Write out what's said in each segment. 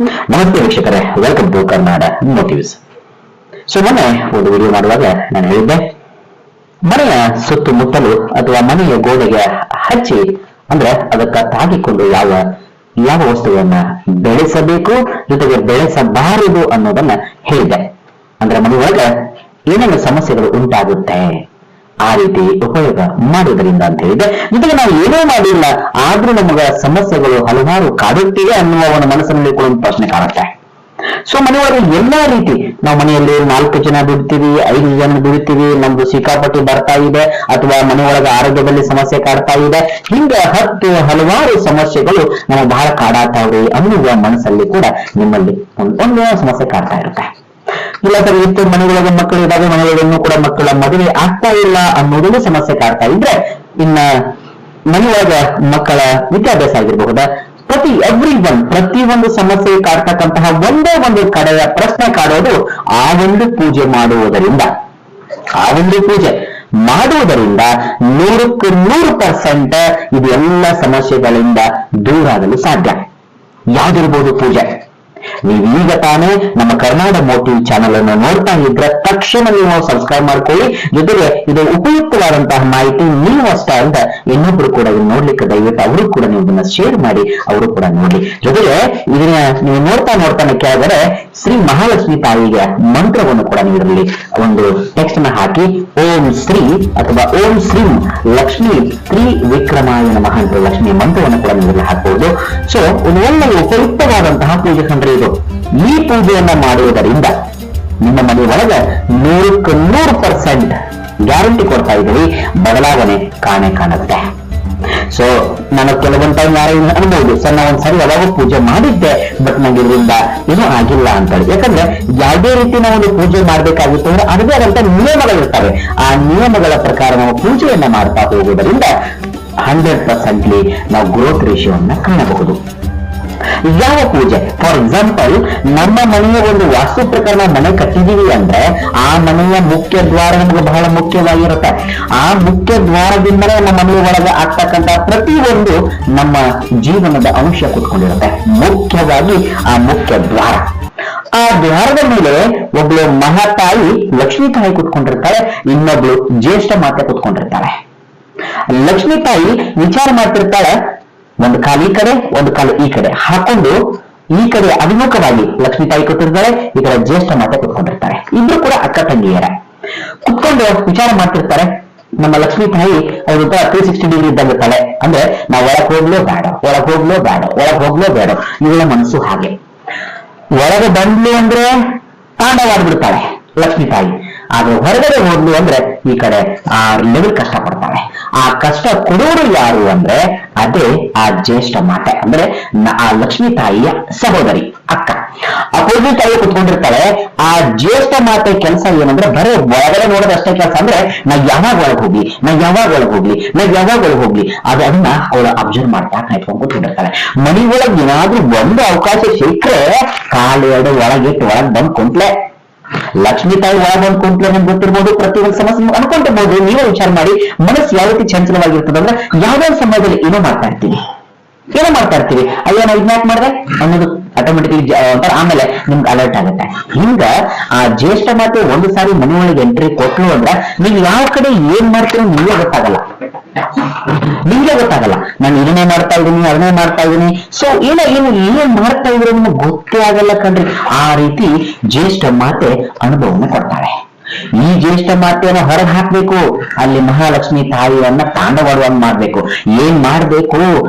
ನಮಸ್ತೆ ವೀಕ್ಷಕರೇ, welcome to ಕರ್ನಾಡ motives. So ಮೊನ್ನೆ ಒಂದು ವಿಡಿಯೋ ಮಾಡುವಾಗ ನಾನು ಹೇಳಿದ್ದೆ, ಮನೆಯ ಸುತ್ತಮುತ್ತಲು ಅಥವಾ ಮನೆಯ ಗೋಡೆಗೆ ಹಚ್ಚಿ ಅಂದ್ರೆ ಅದಕ್ಕೆ ತಾಗಿಕೊಂಡು ಯಾವ ವಸ್ತುವನ್ನ ಬೆಳೆಸಬೇಕು, ಜೊತೆಗೆ ಬೆಳೆಸಬಾರದು ಅನ್ನೋದನ್ನ ಹೇಳಿದ್ದೆ. ಅಂದ್ರೆ ಮನೆಯೊಳಗ ಏನೇನು ಸಮಸ್ಯೆಗಳು ಉಂಟಾಗುತ್ತೆ ಆ ರೀತಿ ಉಪಯೋಗ ಮಾಡುವುದರಿಂದ ಅಂತ ಹೇಳಿದೆ. ಜೊತೆಗೆ ನಾವು ಏನೂ ಮಾಡಿಲ್ಲ ಆದ್ರೂ ನಮಗ ಸಮಸ್ಯೆಗಳು ಹಲವಾರು ಕಾಡುತ್ತಿವೆ ಅನ್ನುವ ಒಂದು ಮನಸ್ಸಿನಲ್ಲಿ ಕೂಡ ಒಂದು ಪ್ರಶ್ನೆ ಕಾಣುತ್ತೆ. ಸೊ ಮನೆಯೊಳಗೆ ಎಲ್ಲಾ ರೀತಿ ನಾವು ಮನೆಯಲ್ಲಿ 4 ಜನ ದುಡಿತೀವಿ, 5 ಜನ ದುಡಿತೀವಿ, ನಮ್ದು ಸಿಕ್ಕಾಪಟ್ಟಿ ಬರ್ತಾ ಇದೆ, ಅಥವಾ ಮನೆಯೊಳಗೆ ಆರೋಗ್ಯದಲ್ಲಿ ಸಮಸ್ಯೆ ಕಾಡ್ತಾ ಇದೆ, ಹಿಂಗ ಹಲವಾರು ಸಮಸ್ಯೆಗಳು ನಮಗೆ ಬಹಳ ಕಾಡಾತಾವ್ರಿ ಅನ್ನುವ ಮನಸ್ಸಲ್ಲಿ ಕೂಡ ನಿಮ್ಮಲ್ಲಿ ಒಂದು ಸಮಸ್ಯೆ ಕಾಡ್ತಾ ಇರುತ್ತೆ. ಇಲ್ಲ ಸರ್, ಇತ್ತು ಮನೆಯೊಳಗೆ ಮಕ್ಕಳು ಇದ್ದಾವೆ, ಮನೆಯೊಳಗೂ ಕೂಡ ಮಕ್ಕಳ ಮದುವೆ ಆಗ್ತಾ ಇಲ್ಲ ಅನ್ನೋದನ್ನು ಸಮಸ್ಯೆ ಕಾಡ್ತಾ ಇದ್ರೆ, ಇನ್ನ ಮನೆಯೊಳಗ ಮಕ್ಕಳ ವಿದ್ಯಾಭ್ಯಾಸ ಆಗಿರಬಹುದಾ, ಪ್ರತಿ ಒಂದು ಸಮಸ್ಯೆ ಕಾಡ್ತಕ್ಕಂತಹ ಒಂದೇ ಒಂದು ಕಡೆಯ ಪ್ರಶ್ನೆ ಕಾಡೋದು ಆ ಒಂದು ಪೂಜೆ ಮಾಡುವುದರಿಂದ 100% ಇದು ಎಲ್ಲ ಸಮಸ್ಯೆಗಳಿಂದ ದೂರ ಆಗಲು ಸಾಧ್ಯ. ಯಾವ್ದಿರ್ಬೋದು ಪೂಜೆ? ನೀವೀಗ ತಾನೇ ನಮ್ಮ ಕರ್ನಾಡ ಮೋಟಿವ್ ಚಾನೆಲ್ ಅನ್ನು ನೋಡ್ತಾ ಇದ್ರೆ ತಕ್ಷಣ ನೀವು ಸಬ್ಸ್ಕ್ರೈಬ್ ಮಾಡ್ಕೊಳ್ಳಿ. ಜೊತೆಗೆ ಇದು ಉಪಯುಕ್ತವಾದಂತಹ ಮಾಹಿತಿ ನೀವು ಅಷ್ಟೇ ಅಂತ ಇನ್ನೊಬ್ರು ಕೂಡ ನೋಡ್ಲಿಕ್ಕೆ ದಯವಿಟ್ಟು ಅವರು ಕೂಡ ನೀವು ಇದನ್ನ ಶೇರ್ ಮಾಡಿ, ಅವರು ಕೂಡ ನೋಡಿ. ಜೊತೆಗೆ ಇದನ್ನ ನೀವು ನೋಡ್ತಾನೆ ಕೆಳಗಡೆ ಶ್ರೀ ಮಹಾಲಕ್ಷ್ಮಿ ತಾಯಿಗೆ ಮಂತ್ರವನ್ನು ಕೂಡ ನೀವು ಇದರಲ್ಲಿ ಒಂದು ಟೆಕ್ಸ್ಟ್ ನ ಹಾಕಿ ಓಂ ಶ್ರೀ ಅಥವಾ ಓಂ ಶ್ರೀಂ ಲಕ್ಷ್ಮೀ ತ್ರಿವಿಕ್ರಮಾಯ ನಮಃ ಅಂತ ಲಕ್ಷ್ಮಿ ಮಂತ್ರವನ್ನು ಕೂಡ ನೀವು ಹಾಕಬಹುದು. ಸೊ ಒಂದು ಒಳ್ಳೆಯ ಉಪಯುಕ್ತವಾದಂತಹ ಪೂಜೆ ಕಂಡ್ರೆ ಇದು. ಈ ಪೂಜೆಯನ್ನ ಮಾಡುವುದರಿಂದ ನಿಮ್ಮ ಮನೆ ಒಳಗೆ 100% ಗ್ಯಾರಂಟಿ ಕೊಡ್ತಾ ಇದ್ದೀವಿ, ಬದಲಾವಣೆ ಕಾಣುತ್ತೆ. ಸೊ ನಾನು ಕೆಲವೊಂದು ಟೈಮ್ ಯಾರು ಅನ್ಬಹುದು, ಸರ್ ನಾವು ಒಂದ್ಸರಿ ಯಾವಾಗ ಪೂಜೆ ಮಾಡಿದ್ದೆ ಬಟ್ ನಂಗೆ ಇದರಿಂದ ಏನೂ ಆಗಿಲ್ಲ ಅಂತ ಹೇಳಿ. ಯಾಕಂದ್ರೆ ಯಾವುದೇ ರೀತಿ ನಾವು ಒಂದು ಪೂಜೆ ಮಾಡ್ಬೇಕಾಗಿತ್ತು ಅಂದ್ರೆ ಅದದೇ ಆದಂತ ನಿಯಮಗಳಿರ್ತವೆ. ಆ ನಿಯಮಗಳ ಪ್ರಕಾರ ನಾವು ಪೂಜೆಯನ್ನ ಮಾಡ್ತಾ ಹೋಗುವುದರಿಂದ 100% ನಾವು ಗ್ರೋತ್ ರೇಷಿಯೋವನ್ನ ಕಾಣಬಹುದು. ಯಾವ ಪೂಜೆ? ಫಾರ್ ಎಕ್ಸಾಂಪಲ್, ನಮ್ಮ ಮನೆಯ ಒಂದು ವಾಸ್ತು ಪ್ರಕಾರ ಮನೆ ಕಟ್ಟಿದೀವಿ ಅಂದ್ರೆ ಆ ಮನೆಯ ಮುಖ್ಯ ದ್ವಾರ ನಮಗೆ ಬಹಳ ಮುಖ್ಯವಾಗಿರುತ್ತೆ. ಆ ಮುಖ್ಯ ದ್ವಾರದಿಂದಲೇ ನಮ್ಮ ಮನೆಯ ಒಳಗೆ ಆಗ್ತಕ್ಕಂಥ ಪ್ರತಿಯೊಂದು ನಮ್ಮ ಜೀವನದ ಅಂಶ ಕೂತ್ಕೊಂಡಿರುತ್ತೆ. ಮುಖ್ಯವಾಗಿ ಆ ಮುಖ್ಯ ದ್ವಾರ. ಆ ದ್ವಾರದ ಮೇಲೆ ಒಬ್ಳು ಮಹಾತಾಯಿ ಲಕ್ಷ್ಮೀ ತಾಯಿ ಕೂತ್ಕೊಂಡಿರ್ತಾಳೆ, ಇನ್ನೊಬ್ಳು ಜ್ಯೇಷ್ಠ ಮಾತೆ ಕೂತ್ಕೊಂಡಿರ್ತಾಳೆ. ಲಕ್ಷ್ಮೀ ತಾಯಿ ವಿಚಾರ ಮಾಡ್ತಿರ್ತಾಳೆ, ಒಂದು ಕಾಲು ಈ ಕಡೆ ಒಂದು ಕಾಲು ಈ ಕಡೆ ಹಾಕೊಂಡು, ಈ ಕಡೆ ಅಭಿಮುಖವಾಗಿ ಲಕ್ಷ್ಮೀ ತಾಯಿ ಕೂತಿರ್ತಾಳೆ, ಈ ಕಡೆ ಜ್ಯೇಷ್ಠ ಮಾತೆ ಕೂತ್ಕೊಂಡಿರ್ತಾರೆ. ಇಬ್ರು ಕೂಡ ಅಕ್ಕ ತಂಗಿಯರ ಕುತ್ಕೊಂಡು ವಿಚಾರ ಮಾಡ್ತಿರ್ತಾರೆ. ನಮ್ಮ ಲಕ್ಷ್ಮೀ ತಾಯಿ ಅವ್ರ 360 ಡಿಗ್ರಿ ಇದ್ದಾಗಿರ್ತಾಳೆ. ಅಂದ್ರೆ ನಾವು ಒಳಗ್ ಹೋಗ್ಲೋ ಬೇಡ ಇವಳ ಮನಸ್ಸು ಹಾಗೆ. ಒಳಗೆ ಬಂದ್ಲು ಅಂದ್ರೆ ತಾಂಡವಾಡ್ಬಿಡ್ತಾಳೆ ಲಕ್ಷ್ಮೀ ತಾಯಿ. ಆದ್ರೆ ಹೊರಗಡೆ ಹೋದ್ಲು ಅಂದ್ರೆ ಈ ಕಡೆ ಆ ಲೆವೆಲ್ ಕಷ್ಟ ಪಡ್ತಾಳೆ. ಆ ಕಷ್ಟ ಕೊಡೋರು ಯಾರು ಅಂದ್ರೆ ಅದೇ ಆ ಜ್ಯೇಷ್ಠ ಮಾತೆ, ಅಂದ್ರೆ ಆ ಲಕ್ಷ್ಮೀ ತಾಯಿಯ ಸಹೋದರಿ ಅಕ್ಕ. ಅಪೋಸಿಟ್ ತಾಯಿ ಕುತ್ಕೊಂಡಿರ್ತಾಳೆ. ಆ ಜ್ಯೇಷ್ಠ ಮಾತೆ ಕೆಲಸ ಏನಂದ್ರೆ ಬರೀ ಒಳಗಡೆ ನೋಡೋದಷ್ಟೇ ಕೆಲಸ. ಅಂದ್ರೆ ನಾ ಯಾವಾಗ ಒಳಗೆ ಹೋಗ್ಲಿ ಅದನ್ನ ಅವಳು ಅಬ್ಸರ್ವ್ ಮಾಡ್ತಾ ಕಾಯ್ಕೊಂಡು ಕೂತ್ಕೊಂಡಿರ್ತಾಳೆ. ಮನಿ ಒಳಗೆ ಏನಾದ್ರೂ ಒಂದು ಅವಕಾಶ ಸಿಕ್ಕರೆ ಕಾಲೆರಡು ಒಳಗಿಟ್ಟು ಒಳಗ್ ಬಂದ್ ಕುಂತ್ಲೆ. ಲಕ್ಷ್ಮೀ ತಾಯಿ ಒಳಗೆ ಬಂದ್ ಕುಂತ್ಲೆ ನಮ್ಗೆ ಗೊತ್ತಿರ್ಬೋದು, ಪ್ರತಿಯೊಂದು ಸಮಸ್ಯೆ ಅನ್ಕೊಂಡಿರ್ಬೋದು. ನೀವೇ ವಿಚಾರ ಮಾಡಿ, ಮನಸ್ಸು ಯಾವ ರೀತಿ ಚಂಚಲವಾಗಿರ್ತದೆ ಅಂದ್ರೆ ಯಾವ್ಯಾವ ಸಮಯದಲ್ಲಿ ಏನೋ ಮಾಡ್ತಾ ಇರ್ತೀವಿ, ಅಯ್ಯೋ ನಾವು ಇದ್ನ್ಯಾಕ್ ಮಾಡಿದೆ ಅನ್ನೋದು ಆಟೋಮೆಟಿಕ್ಲಿ ಆಮೇಲೆ ನಿಮ್ಗೆ ಅಲರ್ಟ್ ಆಗುತ್ತೆ. ಹಿಂಗ ಆ ಜ್ಯೇಷ್ಠ ಮಾತೆ ಒಂದು ಸಾರಿ ಮನೆಯೊಳಗೆ ಎಂಟ್ರಿ ಕೊಟ್ಲು ಅಂದ್ರೆ ನೀವು ಯಾವ ಕಡೆ ಏನ್ ಮಾಡ್ತೀರೋ ನಿಮ್ಗೆ ಗೊತ್ತಾಗಲ್ಲ. ನಾನು ಇದನ್ನೇ ಮಾಡ್ತಾ ಇದ್ದೀನಿ, ಅದನ್ನೇ ಮಾಡ್ತಾ ಇದ್ದೀನಿ. ಸೊ ಏನ್ ಮಾಡ್ತಾ ಇದ್ರೆ ನಿಮ್ಗೆ ಗೊತ್ತೇ ಆಗಲ್ಲ ಕಣ್ರಿ. ಆ ರೀತಿ ಜ್ಯೇಷ್ಠ ಮಾತೆ ಅನುಭವವನ್ನು ಕೊಡ್ತಾಳೆ. ಈ ಜ್ಯೇಷ್ಠ ಮಾತೆಯನ್ನು ಹೊರಗೆ ಹಾಕ್ಬೇಕು, ಅಲ್ಲಿ ಮಹಾಲಕ್ಷ್ಮಿ ತಾಯಿಯನ್ನ ತಾಂಡವಾಡುವಂಗ್ ಮಾಡ್ಬೇಕು. ಏನ್ ಮಾಡ್ಬೇಕು?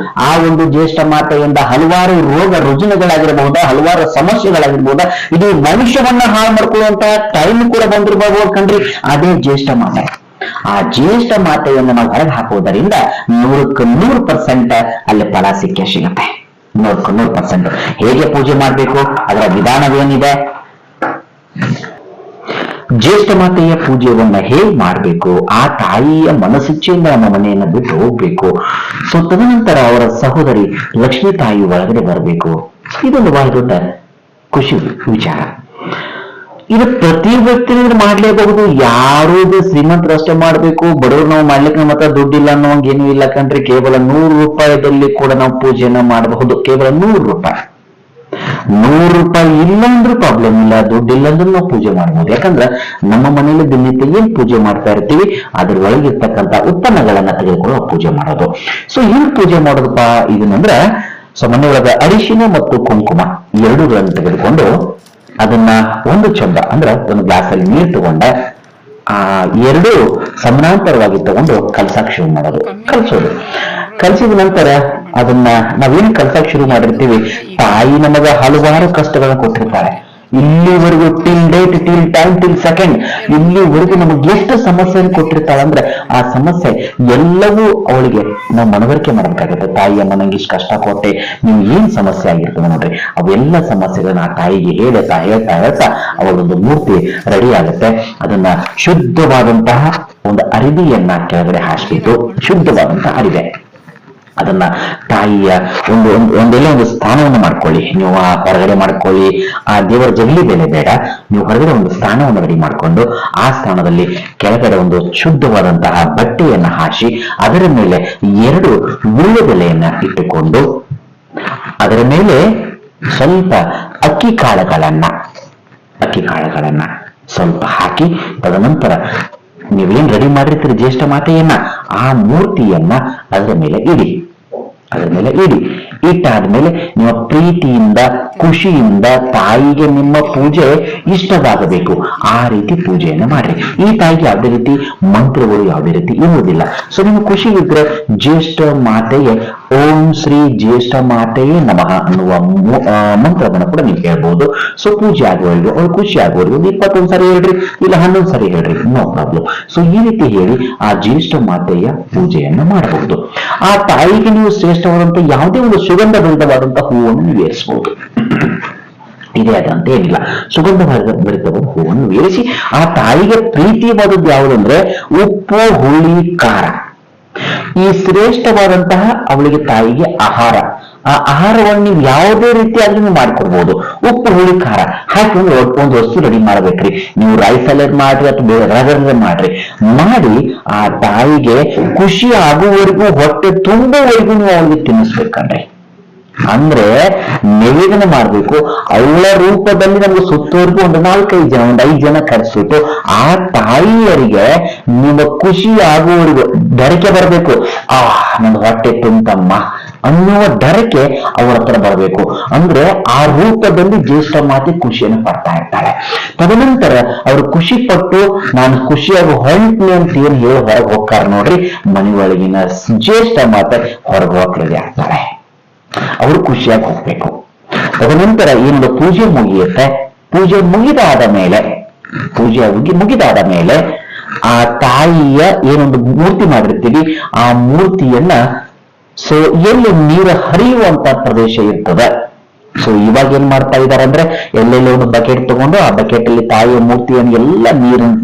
ಆ ಒಂದು ಜ್ಯೇಷ್ಠ ಮಾತೆಯಿಂದ ಹಲವಾರು ರೋಗ ರುಜಿನಗಳಾಗಿರಬಹುದಾ, ಹಲವಾರು ಸಮಸ್ಯೆಗಳಾಗಿರ್ಬಹುದಾ, ಇದು ಮನುಷ್ಯವನ್ನ ಹಾಳು ಮಾಡ್ಕೊಳ್ಳುವಂತ ಟೈಮ್ ಕೂಡ ಬಂದಿರಬಹುದು ಕಣ್ರಿ. ಅದೇ ಜ್ಯೇಷ್ಠ ಮಾತೆ. ಆ ಜ್ಯೇಷ್ಠ ಮಾತೆಯನ್ನು ನಾವು ಹೊರಗೆ ಹಾಕುವುದರಿಂದ 100% ಅಲ್ಲಿ ಫಲ ಸಿಗುತ್ತೆ. 100%. ಹೇಗೆ ಪೂಜೆ ಮಾಡ್ಬೇಕು, ಅದರ ವಿಧಾನವೇನಿದೆ, ಜ್ಯೇಷ್ಠ ಮಾತೆಯ ಪೂಜೆಯನ್ನ ಹೇಗೆ ಮಾಡಬೇಕು, ಆ ತಾಯಿಯ ಮನಸ್ಸಿಚ್ಛೆಯಿಂದ ನಮ್ಮ ಮನೆಯನ್ನ ಬಿಟ್ಟು ಹೋಗ್ಬೇಕು. ಸೊ ತದನಂತರ ಅವರ ಸಹೋದರಿ ಲಕ್ಷ್ಮೀ ತಾಯಿ ಒಳಗಡೆ ಬರಬೇಕು. ಇದೊಂದು ಬಹಳ ದೊಡ್ಡ ಖುಷಿ ವಿಚಾರ. ಇದು ಪ್ರತಿ ವ್ಯಕ್ತಿಗಳು ಮಾಡ್ಲೇಬಹುದು. ಯಾರು ಶ್ರೀಮಂತರಷ್ಟೇ ಮಾಡ್ಬೇಕು, ಬಡವರು ನಾವು ಮಾಡ್ಲಿಕ್ಕೆ ನಮ್ಮ ಹತ್ರ ದುಡ್ಡಿಲ್ಲ ಅನ್ನೋಂಗೇನು ಇಲ್ಲ ಕಣ್ರಿ. ಕೇವಲ 100 ರೂಪಾಯಿದಲ್ಲಿ ಕೂಡ ನಾವು ಪೂಜೆಯನ್ನ ಮಾಡಬಹುದು. ಕೇವಲ 100 ರೂಪಾಯಿ. 100 ರೂಪಾಯಿ ಇಲ್ಲ ಅಂದ್ರೂ ಪ್ರಾಬ್ಲಮ್ ಇಲ್ಲ, ದುಡ್ಡು ಇಲ್ಲ ಅಂದ್ರೂ ನಾವು ಪೂಜೆ ಮಾಡ್ಬೋದು. ಯಾಕಂದ್ರೆ ನಮ್ಮ ಮನೆಯಲ್ಲಿ ದಿನನಿತ್ಯ ಏನ್ ಪೂಜೆ ಮಾಡ್ತಾ ಇರ್ತೀವಿ ಅದ್ರ ಒಳಗಿರ್ತಕ್ಕಂಥ ಉತ್ಪನ್ನಗಳನ್ನ ತೆಗೆದುಕೊಂಡು ಪೂಜೆ ಮಾಡೋದು. ಸೊ ಏನ್ ಪೂಜೆ ಮಾಡೋದಪ್ಪ ಇದನ್ನಂದ್ರ, ಸೊ ಮನೆಯೊಳಗ ಅರಿಶಿನ ಮತ್ತು ಕುಂಕುಮ ಎರಡೂಗಳನ್ನು ತೆಗೆದುಕೊಂಡು ಅದನ್ನ ಒಂದು ಚಂದ ಅಂದ್ರೆ ಒಂದು ಗ್ಲಾಸಲ್ಲಿ ನೀರು ತಗೊಂಡ ಎರಡು ಸಮಾನಾಂತರವಾಗಿ ತಗೊಂಡು ಕಲ್ಸಕ್ ಶುರು ಮಾಡೋದು. ಕಲ್ಸಿದ ನಂತರ ಅದನ್ನ ನಾವೇನು ಕಲ್ಸಕ್ ಶುರು ಮಾಡಿರ್ತೀವಿ, ತಾಯಿ ನಮಗ ಹಲವಾರು ಕಷ್ಟಗಳನ್ನ ಕೊಟ್ಟಿರ್ತಾಳೆ. ಇಲ್ಲಿವರೆಗೂ till date, till time, till second, ಇಲ್ಲಿವರೆಗೂ ನಮಗೆ ಎಷ್ಟು ಸಮಸ್ಯೆ ಕೊಟ್ಟಿರ್ತಾಳೆ ಅಂದ್ರೆ ಆ ಸಮಸ್ಯೆ ಎಲ್ಲವೂ ಅವಳಿಗೆ ನಾವು ಮನವರಿಕೆ ಮಾಡಬೇಕಾಗುತ್ತೆ. ತಾಯಿಯಮ್ಮ ನಂಗೆ ಇಷ್ಟು ಕಷ್ಟ ಕೊಟ್ಟೆ, ನೀವು ಏನ್ ಸಮಸ್ಯೆ ಆಗಿರ್ತದೆ ನೋಡ್ರಿ, ಅವೆಲ್ಲ ಸಮಸ್ಯೆಗಳನ್ನ ಆ ತಾಯಿಗೆ ಹೇಳ್ತಾ ಅವಳೊಂದು ಮೂರ್ತಿ ರೆಡಿ ಆಗುತ್ತೆ. ಅದನ್ನ ಶುದ್ಧವಾದಂತಹ ಒಂದು ಅರಿವಿಯನ್ನ ಕೆಳಗಡೆ ಹಾಸ್ಬಿಟ್ಟು, ಶುದ್ಧವಾದಂತಹ ಅರಿವೆ, ಅದನ್ನ ತಾಯಿಯ ಒಂದೆಲ್ಲ ಒಂದು ಸ್ಥಾನವನ್ನು ಮಾಡ್ಕೊಳ್ಳಿ. ನೀವು ಹೊರಗಡೆ ಮಾಡ್ಕೊಳ್ಳಿ, ಆ ದೇವರ ಜಗಲಿ ಬೆಲೆ ಬೇಡ, ನೀವು ಹೊರಗಡೆ ಒಂದು ಸ್ಥಾನವನ್ನು ರೆಡಿ ಮಾಡಿಕೊಂಡು ಆ ಸ್ಥಾನದಲ್ಲಿ ಕೆಳಗಡೆ ಒಂದು ಶುದ್ಧವಾದಂತಹ ಬಟ್ಟೆಯನ್ನ ಹಾಸಿ ಅದರ ಮೇಲೆ 2 ವೀಳ್ಯದೆಲೆಯನ್ನ ಇಟ್ಟುಕೊಂಡು ಅದರ ಮೇಲೆ ಸ್ವಲ್ಪ ಅಕ್ಕಿ ಕಾಳುಗಳನ್ನ ಸ್ವಲ್ಪ ಹಾಕಿ, ತದನಂತರ ನೀವೇನ್ ರೆಡಿ ಮಾಡಿರ್ತೀರಿ ಜ್ಯೇಷ್ಠ ಮಾತೆಯನ್ನ, ಆ ಮೂರ್ತಿಯನ್ನ ಅದರ ಮೇಲೆ ಇಡಿ. ಇಟ್ಟಾದ್ಮೇಲೆ ನಿಮ್ಮ ಪ್ರೀತಿಯಿಂದ ಖುಷಿಯಿಂದ ತಾಯಿಗೆ ನಿಮ್ಮ ಪೂಜೆ ಇಷ್ಟವಾಗಬೇಕು, ಆ ರೀತಿ ಪೂಜೆಯನ್ನ ಮಾಡ್ರಿ. ಈ ತಾಯಿಗೆ ಯಾವುದೇ ರೀತಿ ಮಂತ್ರಗಳು ಯಾವುದೇ ರೀತಿ ಇರುವುದಿಲ್ಲ. ಸೊ ನಿಮ್ಗೆ ಖುಷಿ ಇದ್ರೆ ಜ್ಯೇಷ್ಠ ಮಾತೆಗೆ ಓಂ ಶ್ರೀ ಜ್ಯೇಷ್ಠ ಮಾತೆಯೇ ನಮಃ ಅನ್ನುವ ಮಂತ್ರವನ್ನು ಕೂಡ ನೀವು ಹೇಳ್ಬೋದು. ಸೊ ಪೂಜೆ ಆಗುವವರೆಗೂ, ಅವ್ರು ಖುಷಿ ಆಗುವವರೆಗೂ 21 ಸರಿ ಹೇಳ್ರಿ, ಇಲ್ಲ 11 ಸರಿ ಹೇಳ್ರಿ, ನೋ ಪ್ರಾಬ್ಲಮ್. ಸೊ ಈ ರೀತಿ ಹೇಳಿ ಆ ಜ್ಯೇಷ್ಠ ಮಾತೆಯ ಪೂಜೆಯನ್ನು ಮಾಡಬಹುದು. ಆ ತಾಯಿಗೆ ನೀವು ಶ್ರೇಷ್ಠವಾದಂತಹ ಯಾವುದೇ ಒಂದು ಸುಗಂಧಭರಿತವಾದಂತಹ ಹೂವನ್ನು ನೀವು ಏರಿಸಬಹುದು. ಇದೇ ಅದಂತ ಏನಿಲ್ಲ, ಸುಗಂಧ ಭರಿತವಾದ ಹೂವನ್ನು ಏರಿಸಿ ಆ ತಾಯಿಗೆ ಪ್ರೀತಿಯಾದದ್ದು ಯಾವುದಂದ್ರೆ ಉಪ್ಪು, ಹುಳಿ, ಖಾರ. ಈ ಶ್ರೇಷ್ಠವಾದಂತಹ ಅವಳಿಗೆ ತಾಯಿಗೆ ಆಹಾರ, ಆ ಆಹಾರವನ್ನು ನೀವು ಯಾವುದೇ ರೀತಿಯಾಗಿ ನೀವು ಮಾಡ್ಕೊಡ್ಬಹುದು. ಉಪ್ಪು, ಹುಳಿ, ಖಾರ ಹಾಕಿ ಒಂದು ವಸ್ತು ರೆಡಿ ಮಾಡ್ಬೇಕ್ರಿ. ನೀವು ರೈಸ್ ಅಲ್ಲೇ ಮಾಡ್ರಿ ಅಥವಾ ಬೇರೆ ಮಾಡಿ ಆ ತಾಯಿಗೆ ಖುಷಿ ಆಗುವವರೆಗೂ, ಹೊಟ್ಟೆ ತುಂಬುವವರೆಗೂ ನೀವು ಅವಳಿಗೆ ತಿನ್ನಿಸ್ಬೇಕಂದ್ರೆ, ಅಂದ್ರೆ ನಿವೇದನೆ ಮಾಡ್ಬೇಕು. ಅವಳ ರೂಪದಲ್ಲಿ ನಮ್ಗೆ ಸುತ್ತವರೆಗೂ ಒಂದು 4-5 ಜನ, ಒಂದು 5 ಜನ ಕರೆಸ್ಬಿಟ್ಟು ಆ ತಾಯಿಯರಿಗೆ ನಿಮ್ಮ ಖುಷಿ ಆಗುವವರೆಗೂ ಧರಕೆ ಬರಬೇಕು. ನನ್ನ ಹೊಟ್ಟೆ ತುಂಬಮ್ಮ ಅನ್ನುವ ಧರಕೆ ಅವರ ಹತ್ರ ಬರಬೇಕು. ಅಂದ್ರೆ ಆ ರೂಪದಲ್ಲಿ ಜ್ಯೇಷ್ಠ ಮಾತೆ ಖುಷಿಯನ್ನು ಪಡ್ತಾ ಇರ್ತಾಳೆ. ತದನಂತರ ಅವರು ಖುಷಿ ಪಟ್ಟು ನಾನು ಖುಷಿಯಾಗಿ ಹೊಂಟ್ನಿ ಅಂತ ಏನ್ ಹೇಳಿ ಹೊರಗೆ ಹೋಗ್ತಾರ ನೋಡ್ರಿ, ಮನೆಯೊಳಗಿನ ಜ್ಯೇಷ್ಠ ಮಾತೆ ಹೊರಗೆ ಹೋಗ್ಲಿದೆ ಆಗ್ತಾರೆ. ಅವರು ಖುಷಿಯಾಗಿ ಹೋಗ್ಬೇಕು. ತದನಂತರ ಏನೊಂದು ಪೂಜೆ ಮುಗಿಯುತ್ತೆ. ಪೂಜೆ ಮುಗಿದಾದ ಮೇಲೆ ಆ ತಾಯಿಯ ಏನೊಂದು ಮೂರ್ತಿ ಮಾಡಿರ್ತೀವಿ, ಆ ಮೂರ್ತಿಯನ್ನ ಸೊ ಎಲ್ಲಿ ನೀರು ಹರಿಯುವಂತ ಪ್ರದೇಶ ಇರ್ತದೆ. ಸೊ ಇವಾಗ ಏನ್ ಮಾಡ್ತಾ ಇದಾರೆ ಅಂದ್ರೆ, ಎಲ್ಲೆಲ್ಲ ಒಂದು ಬಕೆಟ್ ತಗೊಂಡು ಆ ಬಕೆಟ್ ಅಲ್ಲಿ ತಾಯಿಯ ಮೂರ್ತಿಯನ್ನು ಎಲ್ಲ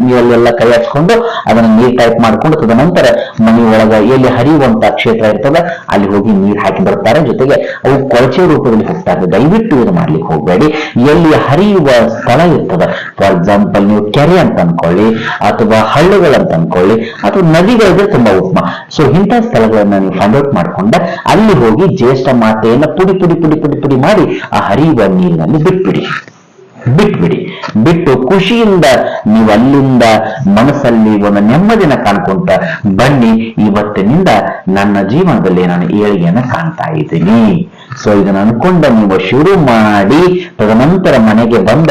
ನೀರಲ್ಲೆಲ್ಲ ಕೈ ಹಚ್ಕೊಂಡು ಅದನ್ನ ನೀರ್ ಟೈಪ್ ಮಾಡ್ಕೊಂಡು, ತದನಂತರ ಮನೆ ಒಳಗ ಎಲ್ಲಿ ಹರಿಯುವಂತ ಕ್ಷೇತ್ರ ಇರ್ತದೆ ಅಲ್ಲಿ ಹೋಗಿ ನೀರ್ ಹಾಕಿ ಬರ್ತಾರೆ. ಜೊತೆಗೆ ಅವು ಕೊಳಚೆ ರೂಪದಲ್ಲಿ ಹೋಗ್ತಾರೆ. ದಯವಿಟ್ಟು ಇದು ಮಾಡ್ಲಿಕ್ಕೆ ಹೋಗ್ಬೇಡಿ. ಎಲ್ಲಿ ಹರಿಯುವ ಸ್ಥಳ ಇರ್ತದೆ, ಫಾರ್ ಎಕ್ಸಾಂಪಲ್ ನೀವು ಕೆರೆ ಅಂತ ಅನ್ಕೊಳ್ಳಿ, ಅಥವಾ ಹಳ್ಳಗಳಂತ ಅನ್ಕೊಳ್ಳಿ, ಅಥವಾ ನದಿಗಳಿದ್ರೆ ತುಂಬಾ ಉತ್ತಮ. ಸೊ ಇಂಥ ಸ್ಥಳಗಳನ್ನ ನೀವು ಫೈಂಡ್ ಔಟ್ ಮಾಡ್ಕೊಂಡ ಅಲ್ಲಿ ಹೋಗಿ ಜ್ಯೇಷ್ಠ ಮಾತೆಯನ್ನ ಪುಡಿ ಮಾಡಿ ಆ ಹರಿಯುವ ನೀರಿನಲ್ಲಿ ಬಿಟ್ಟು ಖುಷಿಯಿಂದ ನೀವು ಅಲ್ಲಿಂದ ಮನಸ್ಸಲ್ಲಿ ಒಂದು ನೆಮ್ಮದಿನ ಕಾಣ್ಕೊಂತ ಬನ್ನಿ. ಇವತ್ತಿನಿಂದ ನನ್ನ ಜೀವನದಲ್ಲಿ ನಾನು ಏಳಿಗೆಯನ್ನ ಕಾಣ್ತಾ ಇದ್ದೀನಿ. ಸೊ ಇದನ್ನ ಅನ್ಕೊಂಡ ನೀವು ಶುರು ಮಾಡಿ, ತದನಂತರ ಮನೆಗೆ ಬಂದ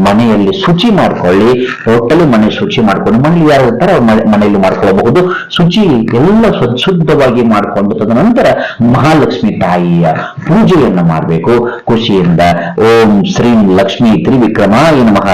ಮನೆಯಲ್ಲಿ ಶುಚಿ ಮಾಡ್ಕೊಳ್ಳಿ. ಟೋಟಲಿ ಮನೆ ಶುಚಿ ಮಾಡ್ಕೊಂಡು, ಮನೇಲಿ ಯಾರು ಇರ್ತಾರೆ ಮನೆಯಲ್ಲಿ ಮಾಡ್ಕೊಳ್ಳಬಹುದು. ಶುಚಿ ಎಲ್ಲ ಶುದ್ಧವಾಗಿ ಮಾಡಿಕೊಂಡು ತದನಂತರ ಮಹಾಲಕ್ಷ್ಮಿ ತಾಯಿಯ ಪೂಜೆಯನ್ನ ಮಾಡಬೇಕು ಖುಷಿಯಿಂದ. ಓಂ ಶ್ರೀ ಲಕ್ಷ್ಮೀ ತ್ರಿವಿಕ್ರಮಾಯ ನಮಃ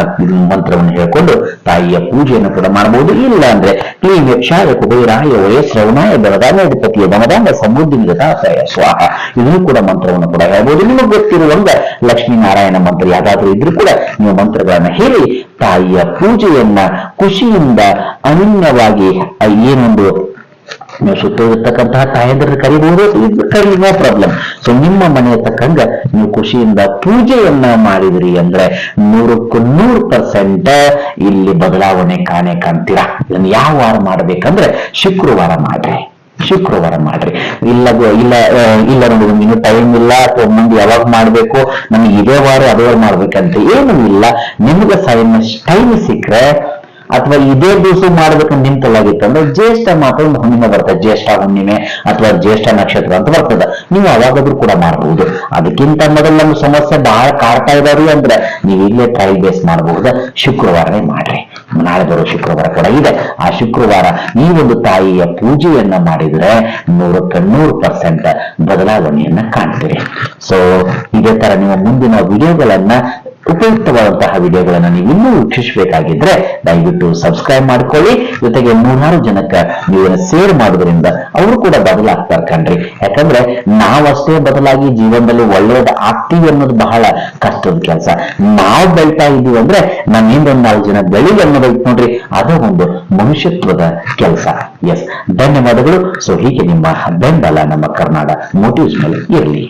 ಮಂತ್ರವನ್ನು ಹೇಳ್ಕೊಂಡು ತಾಯಿಯ ಪೂಜೆಯನ್ನು ಕೂಡ ಮಾಡಬಹುದು. ಇಲ್ಲ ಅಂದ್ರೆ ಕ್ಲೀಂ ಯಕ್ಷಾಯ ಕುಬೇರಾಯ ವಯ ಶ್ರವಣಾಯ ಬಲದಾನಾಧಿಪತಿಯ ದಮದಾನ ಸಮೃದ್ಧಿ ಗತಾಯ ಸ್ವಾಹ, ಇದನ್ನು ಕೂಡ ಮಂತ್ರವನ್ನು ಕೂಡ ಹೇಳ್ಬೋದು. ನಿಮಗೆ ಗೊತ್ತಿರುವಂಗ ಲಕ್ಷ್ಮೀನಾರಾಯಣ ಮಂತ್ರ ಯಾವ್ದಾದ್ರೂ ಇದ್ರೂ ಕೂಡ ನೀವು ಮಂತ್ರಗಳನ್ನ ಹೇಳಿ ತಾಯಿಯ ಪೂಜೆಯನ್ನ ಖುಷಿಯಿಂದ ಅನನ್ಯವಾಗಿ ಏನೊಂದು ನೀವು ಸುತ್ತೋಗಿರ್ತಕ್ಕಂತಹ ತಾಯಂದ್ರ ಕರಿಬಹುದು, ಕರೀಲಿ, ನೋ ಪ್ರಾಬ್ಲಮ್. ಸೊ ನಿಮ್ಮ ಮನೆಯ ತಕ್ಕಂಗ ನೀವು ಖುಷಿಯಿಂದ ಪೂಜೆಯನ್ನ ಮಾಡಿದ್ರಿ ಅಂದ್ರೆ 100% ಇಲ್ಲಿ ಬದಲಾವಣೆ ಕಾಣ್ತೀರಾ. ಇದನ್ನ ಯಾವ ವಾರ ಮಾಡ್ಬೇಕಂದ್ರೆ ಶುಕ್ರವಾರ ಮಾಡ್ರಿ. ಶುಕ್ರವಾರ ಮಾಡ್ರಿ. ಇಲ್ಲ ನೋಡಿ ಇನ್ನು ಟೈಮ್ ಇಲ್ಲ ಅಥವಾ ಮುಂದೆ ಯಾವಾಗ ಮಾಡ್ಬೇಕು, ನಮ್ಗೆ ಇದೇ ವಾರ ಅದೇ ವಾರ ಮಾಡ್ಬೇಕಂತ ಏನೂ ಇಲ್ಲ. ನಿಮ್ಗೆ ಟೈಮ್ ಸಿಕ್ಕರೆ ಅಥವಾ ಇದೇ ದಿವಸ ಮಾಡ್ಬೇಕಂತ ನಿಮ್ ತಲಾಗಿತ್ತು ಅಂದ್ರೆ ಜ್ಯೇಷ್ಠ ಮಾತ್ರ ಒಂದು ಹುಣ್ಣಿಮೆ ಬರ್ತದೆ, ಜ್ಯೇಷ್ಠ ಹುಣ್ಣಿಮೆ ಅಥವಾ ಜ್ಯೇಷ್ಠ ನಕ್ಷತ್ರ ಅಂತ ಬರ್ತದೆ, ನೀವು ಅವಾಗಾದ್ರೂ ಕೂಡ ಮಾಡಬಹುದು. ಅದಕ್ಕಿಂತ ಮೊದಲು ನಮ್ಮ ಸಮಸ್ಯೆ ಬಹಳ ಕಾಡ್ತಾ ಇದಾವ್ರಿ ಅಂದ್ರೆ ನೀವು ಇಲ್ಲೇ ಟ್ರಯಲ್ ಬೇಸ್ ಮಾಡಬಹುದು. ಶುಕ್ರವಾರನೇ ಮಾಡ್ರಿ. ನಾಳೆ ಬರೋ ಶುಕ್ರವಾರ ಕೂಡ ಇದೆ. ಆ ಶುಕ್ರವಾರ ಈ ಒಂದು ತಾಯಿಯ ಪೂಜೆಯನ್ನ ಮಾಡಿದ್ರೆ 100% ಬದಲಾವಣೆಯನ್ನ ಕಾಣ್ತೀರಿ. ಸೊ ಇದೇ ತರ ನೀವು ಮುಂದಿನ ವಿಡಿಯೋಗಳನ್ನ, ಉಪಯುಕ್ತವಾದಂತಹ ವಿಡಿಯೋಗಳನ್ನ ನೀವು ಇನ್ನೂ ವೀಕ್ಷಿಸಬೇಕಾಗಿದ್ರೆ ದಯವಿಟ್ಟು ಸಬ್ಸ್ಕ್ರೈಬ್ ಮಾಡ್ಕೊಳ್ಳಿ. ಜೊತೆಗೆ 3-6 ಜನಕ್ಕೆ ನೀವು ಶೇರ್ ಮಾಡೋದ್ರಿಂದ ಅವರು ಕೂಡ ಬದಲಾಗ್ತಾರೆ ಕಣ್ರಿ. ಯಾಕಂದ್ರೆ ನಾವಷ್ಟೇ ಬದಲಾಗಿ ಜೀವನದಲ್ಲಿ ಒಳ್ಳೆಯದು ಆಗ್ತೀವಿ ಅನ್ನೋದು ಬಹಳ ಕಷ್ಟದ ಕೆಲಸ. ನಾವು ಬೆಳ್ತಾ ಇದೀವಿ ಅಂದ್ರೆ ನಮ್ಮಿಂದ 4 ಜನ ಬೆಳಿ ಅನ್ನೋದೈತೆ ನೋಡ್ರಿ, ಅದು ಒಂದು ಮನುಷ್ಯತ್ವದ ಕೆಲಸ. ಎಸ್, ಧನ್ಯವಾದಗಳು. ಸೊ ಹೀಗೆ ನಿಮ್ಮ ಬೆಂಬಲ ನಮ್ಮ ಕರ್ನಾಡ ಮೋಟಿವ್ಸ್ ಮೇಲೆ ಇರಲಿ.